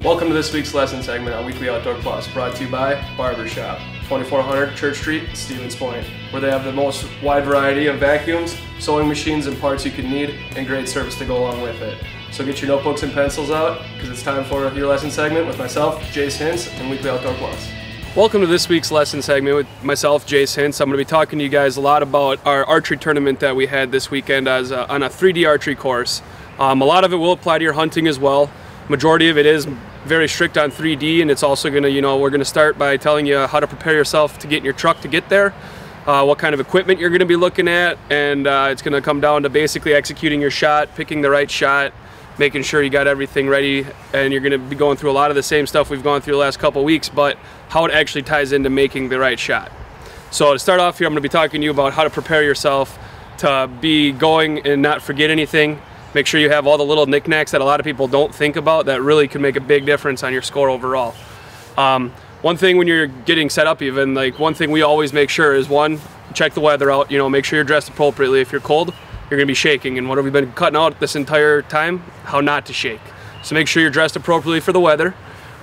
Welcome to this week's lesson segment on Weekly Outdoor Plus, brought to you by Barbershop, 2400 Church Street, Stevens Point, where they have the most wide variety of vacuums, sewing machines, and parts you can need, and great service to go along with it. So get your notebooks and pencils out, because it's time for your lesson segment with myself, Jase Hintz, and Weekly Outdoor Plus. Welcome to this week's lesson segment with myself, Jase Hintz. I'm going to be talking to you guys a lot about our archery tournament that we had this weekend on a 3D archery course. A lot of it will apply to your hunting as well. Majority of it is very strict on 3D, and it's also going to, we're going to start by telling you how to prepare yourself to get in your truck to get there, what kind of equipment you're going to be looking at, and it's going to come down to basically executing your shot, picking the right shot, making sure you got everything ready, and you're going to be going through a lot of the same stuff we've gone through the last couple weeks, but how it actually ties into making the right shot. So to start off here, I'm going to be talking to you about how to prepare yourself to be going and not forget anything. Make sure you have all the little knickknacks that a lot of people don't think about that really can make a big difference on your score overall. One thing when you're getting set up, even, like, one thing we always make sure is, one, check the weather out. Make sure you're dressed appropriately. If you're cold, you're going to be shaking, and what have we been cutting out this entire time? How not to shake. So make sure you're dressed appropriately for the weather.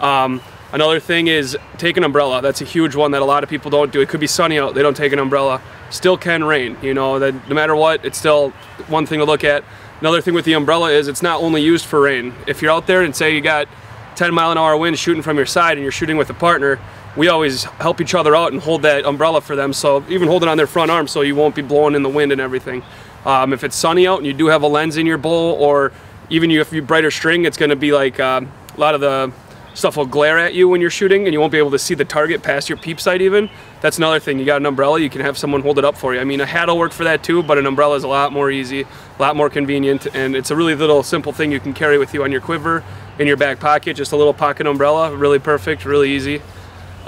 Another thing is take an umbrella. That's a huge one that a lot of people don't do. It could be sunny out, they don't take an umbrella. Still can rain, that no matter what, it's still one thing to look at. Another thing with the umbrella is it's not only used for rain. If you're out there and say you got 10-mile-an-hour winds shooting from your side and you're shooting with a partner, we always help each other out and hold that umbrella for them. So even hold it on their front arm so you won't be blowing in the wind and everything. If it's sunny out and you do have a lens in your bow, or even if you brighter string, it's going to be like a lot of the stuff will glare at you when you're shooting and you won't be able to see the target past your peep sight even. That's another thing. You got an umbrella, you can have someone hold it up for you. I mean, a hat will work for that too, but an umbrella is a lot more easy, a lot more convenient, and it's a really little simple thing you can carry with you on your quiver, in your back pocket, just a little pocket umbrella, really perfect, really easy.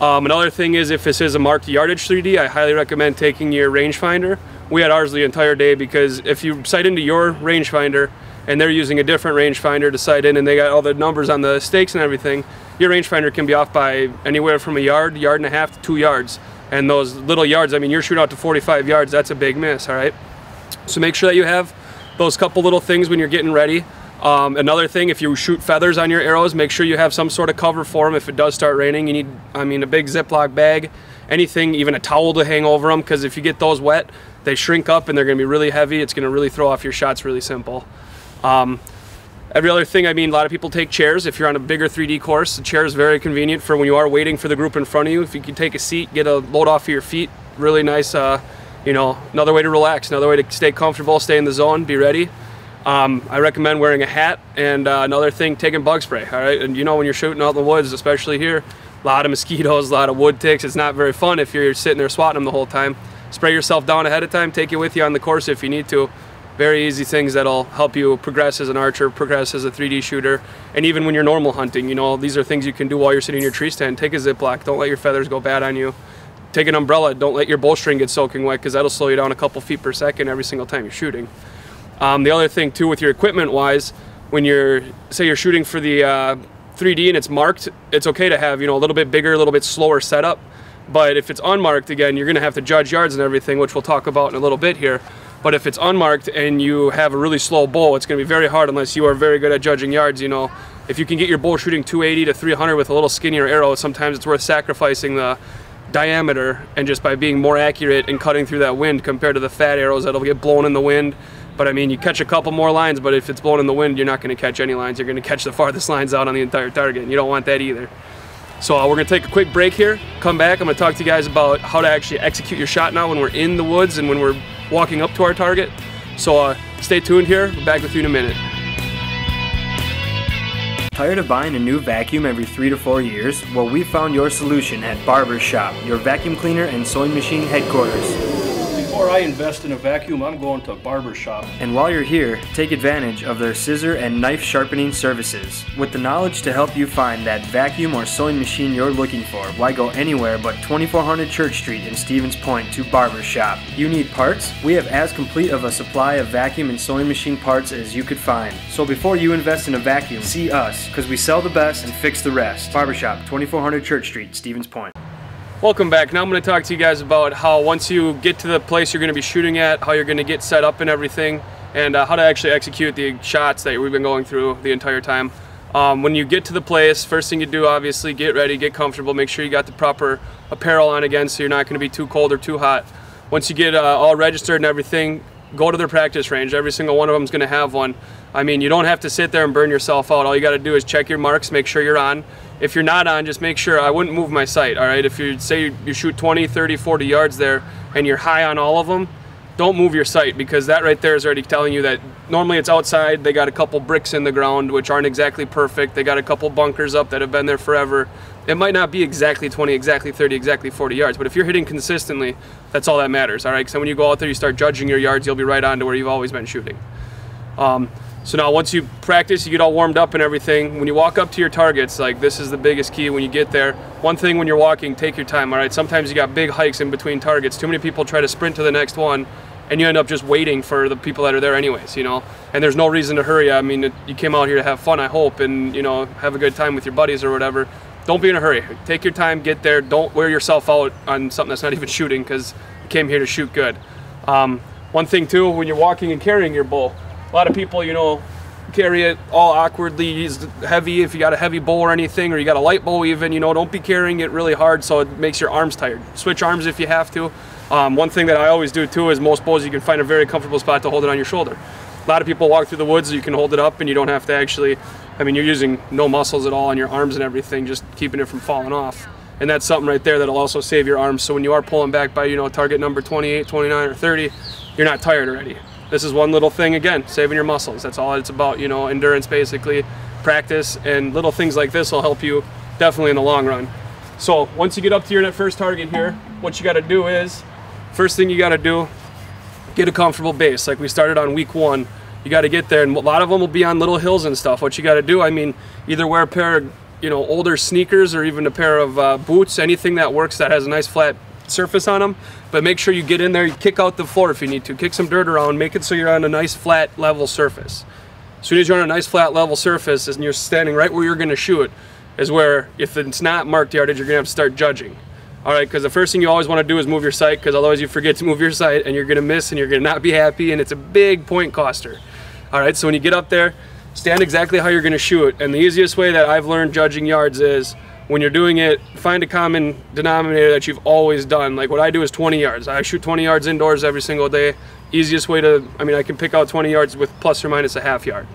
Another thing is, if this is a marked yardage 3D, I highly recommend taking your rangefinder. We had ours the entire day, because if you sight into your rangefinder and they're using a different rangefinder to sight in, and they got all the numbers on the stakes and everything, your rangefinder can be off by anywhere from a yard, yard and a half to 2 yards. And those little yards, I mean, you're shooting out to 45 yards, that's a big miss, all right? So make sure that you have those couple little things when you're getting ready. Another thing, if you shoot feathers on your arrows, make sure you have some sort of cover for them if it does start raining. You need, a big Ziploc bag, anything, even a towel to hang over them, because if you get those wet, they shrink up and they're going to be really heavy. It's going to really throw off your shots really simple. Every other thing, a lot of people take chairs. If you're on a bigger 3D course, the chair is very convenient for when you are waiting for the group in front of you. If you can take a seat, get a load off of your feet, really nice, another way to relax, another way to stay comfortable, stay in the zone, be ready. I recommend wearing a hat, and another thing, taking bug spray, all right? And when you're shooting out in the woods, especially here, a lot of mosquitoes, a lot of wood ticks. It's not very fun if you're sitting there swatting them the whole time. Spray yourself down ahead of time, take it with you on the course if you need to. Very easy things that'll help you progress as an archer, progress as a 3D shooter, and even when you're normal hunting, these are things you can do while you're sitting in your tree stand. Take a Ziploc, don't let your feathers go bad on you. Take an umbrella, don't let your bowstring get soaking wet, because that'll slow you down a couple feet per second every single time you're shooting. The other thing too with your equipment wise, when say you're shooting for the 3D and it's marked, it's okay to have, a little bit bigger, a little bit slower setup. But if it's unmarked, again, you're gonna have to judge yards and everything, which we'll talk about in a little bit here. But if it's unmarked and you have a really slow bow, it's going to be very hard unless you are very good at judging yards. If you can get your bow shooting 280 to 300 with a little skinnier arrow, sometimes it's worth sacrificing the diameter and just by being more accurate and cutting through that wind compared to the fat arrows that'll get blown in the wind. But you catch a couple more lines, but if it's blown in the wind, you're not going to catch any lines. You're going to catch the farthest lines out on the entire target, and you don't want that either. So we're going to take a quick break here, come back. I'm going to talk to you guys about how to actually execute your shot now when we're in the woods and when we're walking up to our target. So stay tuned here. We'll be back with you in a minute. Tired of buying a new vacuum every 3 to 4 years? Well, we found your solution at Barbershop, your vacuum cleaner and sewing machine headquarters. Before I invest in a vacuum, I'm going to Barbershop. And while you're here, take advantage of their scissor and knife sharpening services. With the knowledge to help you find that vacuum or sewing machine you're looking for, why go anywhere but 2400 Church Street in Stevens Point to Barbershop? You need parts? We have as complete of a supply of vacuum and sewing machine parts as you could find. So before you invest in a vacuum, see us, because we sell the best and fix the rest. Barbershop, 2400 Church Street, Stevens Point. Welcome back. Now I'm going to talk to you guys about how once you get to the place you're going to be shooting at, how you're going to get set up and everything, and how to actually execute the shots that we've been going through the entire time. When you get to the place, first thing you do, obviously, get ready, get comfortable, make sure you got the proper apparel on again so you're not going to be too cold or too hot. Once you get all registered and everything, go to their practice range. Every single one of them is going to have one. I mean, you don't have to sit there and burn yourself out. All you got to do is check your marks, make sure you're on. If you're not on, just make sure, I wouldn't move my sight, all right? If you say you shoot 20, 30, 40 yards there and you're high on all of them, don't move your sight, because that right there is already telling you that normally it's outside. They got a couple bricks in the ground, which aren't exactly perfect. They got a couple bunkers up that have been there forever. It might not be exactly 20, exactly 30, exactly 40 yards, but if you're hitting consistently, that's all that matters, all right? So when you go out there, you start judging your yards, you'll be right on to where you've always been shooting. So now once you practice, you get all warmed up and everything, when you walk up to your targets, like this is the biggest key when you get there. One thing when you're walking, take your time, all right? Sometimes you got big hikes in between targets. Too many people try to sprint to the next one, and you end up just waiting for the people that are there anyways, you know? And there's no reason to hurry. I mean, you came out here to have fun, I hope, and, you know, have a good time with your buddies or whatever. Don't be in a hurry. Take your time, get there. Don't wear yourself out on something that's not even shooting, because you came here to shoot good. One thing too, when you're walking and carrying your bow, a lot of people, you know, carry it all awkwardly, heavy. If you got a heavy bow or anything, or you got a light bow even, you know, don't be carrying it really hard so it makes your arms tired. Switch arms if you have to. One thing that I always do too is most bows you can find a very comfortable spot to hold it on your shoulder. A lot of people walk through the woods, you can hold it up and you don't have to actually, I mean, you're using no muscles at all on your arms and everything, just keeping it from falling off. And that's something right there that'll also save your arms. So when you are pulling back by, you know, target number 28, 29, or 30, you're not tired already. This is one little thing, again, saving your muscles. That's all it's about, you know, endurance basically, practice, and little things like this will help you definitely in the long run. So once you get up to your first target here, what you got to do is, first thing you got to do, get a comfortable base. Like we started on week 1, you got to get there, and a lot of them will be on little hills and stuff. What you got to do, I mean, either wear a pair of, you know, older sneakers or even a pair of boots, anything that works that has a nice flat surface on them, but make sure you get in there, you kick out the floor if you need to, kick some dirt around, make it so you're on a nice flat level surface. As soon as you're on a nice flat level surface and you're standing right where you're going to shoot is where, if it's not marked yardage, you're going to have to start judging. All right, because the first thing you always want to do is move your sight, because otherwise you forget to move your sight and you're going to miss and you're going to not be happy, and it's a big point coster. All right, so when you get up there, stand exactly how you're going to shoot. And the easiest way that I've learned judging yards is, when you're doing it, find a common denominator that you've always done. Like what I do is 20 yards. I shoot 20 yards indoors every single day. Easiest way to, I mean, I can pick out 20 yards with plus or minus a half yard.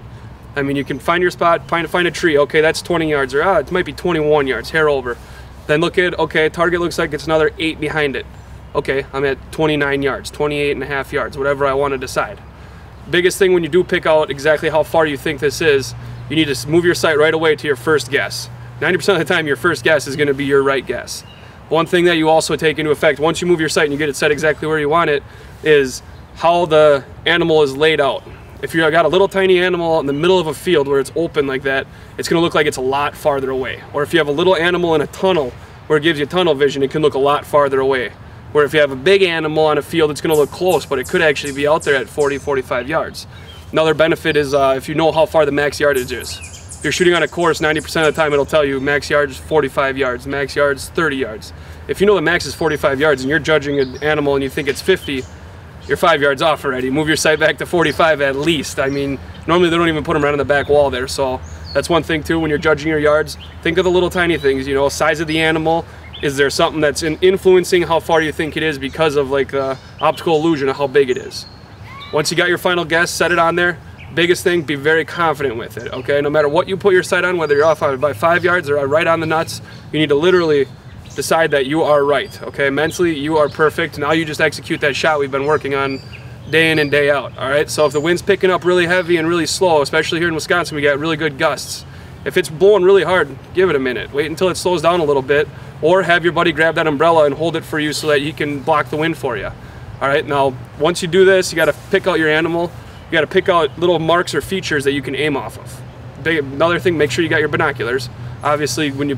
I mean, you can find your spot, find a tree. Okay, that's 20 yards, or it might be 21 yards, hair over. Then look at, okay, target looks like it's another 8 behind it. Okay, I'm at 29 yards, 28 and a half yards, whatever I want to decide. Biggest thing when you do pick out exactly how far you think this is, you need to move your sight right away to your first guess. 90% of the time, your first guess is going to be your right guess. One thing that you also take into effect, once you move your sight and you get it set exactly where you want it, is how the animal is laid out. If you've got a little tiny animal out in the middle of a field where it's open like that, it's going to look like it's a lot farther away. Or if you have a little animal in a tunnel where it gives you tunnel vision, it can look a lot farther away. Where if you have a big animal on a field, it's going to look close, but it could actually be out there at 40, 45 yards. Another benefit is if you know how far the max yardage is. If you're shooting on a course, 90% of the time it'll tell you max yards 45 yards, max yards 30 yards. If you know the max is 45 yards and you're judging an animal and you think it's 50, you're 5 yards off already. Move your sight back to 45 at least. I mean, normally they don't even put them right on the back wall there, so that's one thing too when you're judging your yards. Think of the little tiny things, you know, size of the animal. Is there something that's influencing how far you think it is because of like the optical illusion of how big it is? Once you got your final guess, set it on there. Biggest thing, be very confident with it, okay? No matter what you put your sight on, whether you're off by 5 yards or right on the nuts, you need to literally decide that you are right, okay? Mentally, you are perfect. Now you just execute that shot we've been working on day in and day out, all right? So if the wind's picking up really heavy and really slow, especially here in Wisconsin, we got really good gusts. If it's blowing really hard, give it a minute. Wait until it slows down a little bit, or have your buddy grab that umbrella and hold it for you so that he can block the wind for you. All right, now, once you do this, you gotta pick out your animal. You got to pick out little marks or features that you can aim off of. Another thing, make sure you got your binoculars. Obviously, when you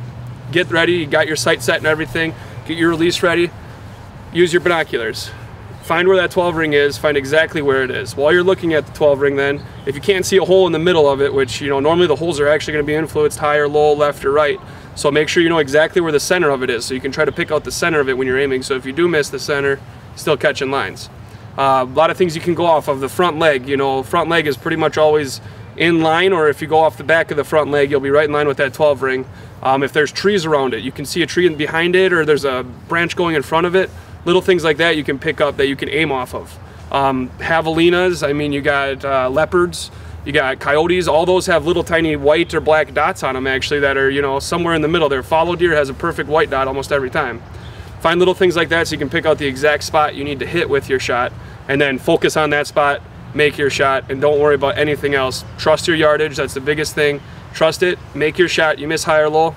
get ready, you got your sight set and everything, get your release ready, use your binoculars. Find where that 12 ring is, find exactly where it is. While you're looking at the 12 ring then, if you can't see a hole in the middle of it, which, you know, normally the holes are actually going to be influenced high or low, left or right. So make sure you know exactly where the center of it is, so you can try to pick out the center of it when you're aiming. So if you do miss the center, still catching lines. A lot of things you can go off of. The front leg, you know, front leg is pretty much always in line, or if you go off the back of the front leg, you'll be right in line with that 12 ring. If there's trees around it, you can see a tree behind it, or there's a branch going in front of it, little things like that you can pick up that you can aim off of. Javelinas, I mean, you got leopards, you got coyotes, all those have little tiny white or black dots on them actually that are, you know, somewhere in the middle there. Fallow deer has a perfect white dot almost every time. Find little things like that so you can pick out the exact spot you need to hit with your shot, and then focus on that spot, make your shot, and don't worry about anything else. Trust your yardage, that's the biggest thing. Trust it, make your shot. You miss high or low,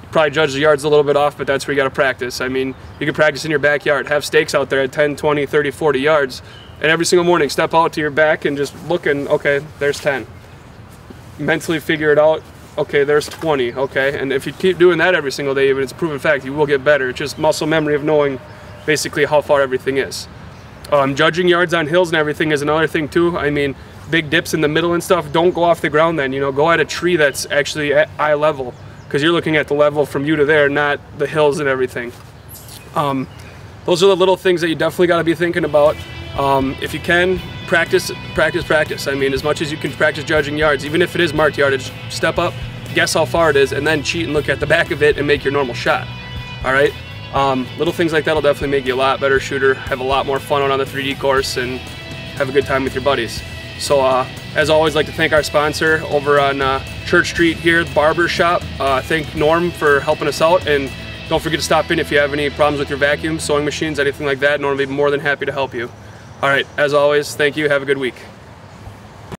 you probably judge the yards a little bit off, but that's where you got to practice. I mean, you can practice in your backyard, have stakes out there at 10, 20, 30, 40 yards, and every single morning step out to your back and just look, and okay, there's 10. Mentally figure it out, okay, there's 20, okay? And if you keep doing that every single day, even it's a proven fact, you will get better. It's just muscle memory of knowing basically how far everything is. Judging yards on hills and everything is another thing too. I mean, big dips in the middle and stuff, don't go off the ground then, you know, go at a tree that's actually at eye level, because you're looking at the level from you to there, not the hills and everything. Those are the little things that you definitely got to be thinking about. If you can, practice. I mean, as much as you can practice judging yards, even if it is marked yardage, step up, guess how far it is, and then cheat and look at the back of it and make your normal shot. All right? Little things like that will definitely make you a lot better shooter, have a lot more fun out on the 3D course, and have a good time with your buddies. So, as always, I'd like to thank our sponsor over on Church Street here, Barber Shop. Thank Norm for helping us out, and don't forget to stop in if you have any problems with your vacuum, sewing machines, anything like that. Norm will be more than happy to help you. All right, as always, thank you. Have a good week.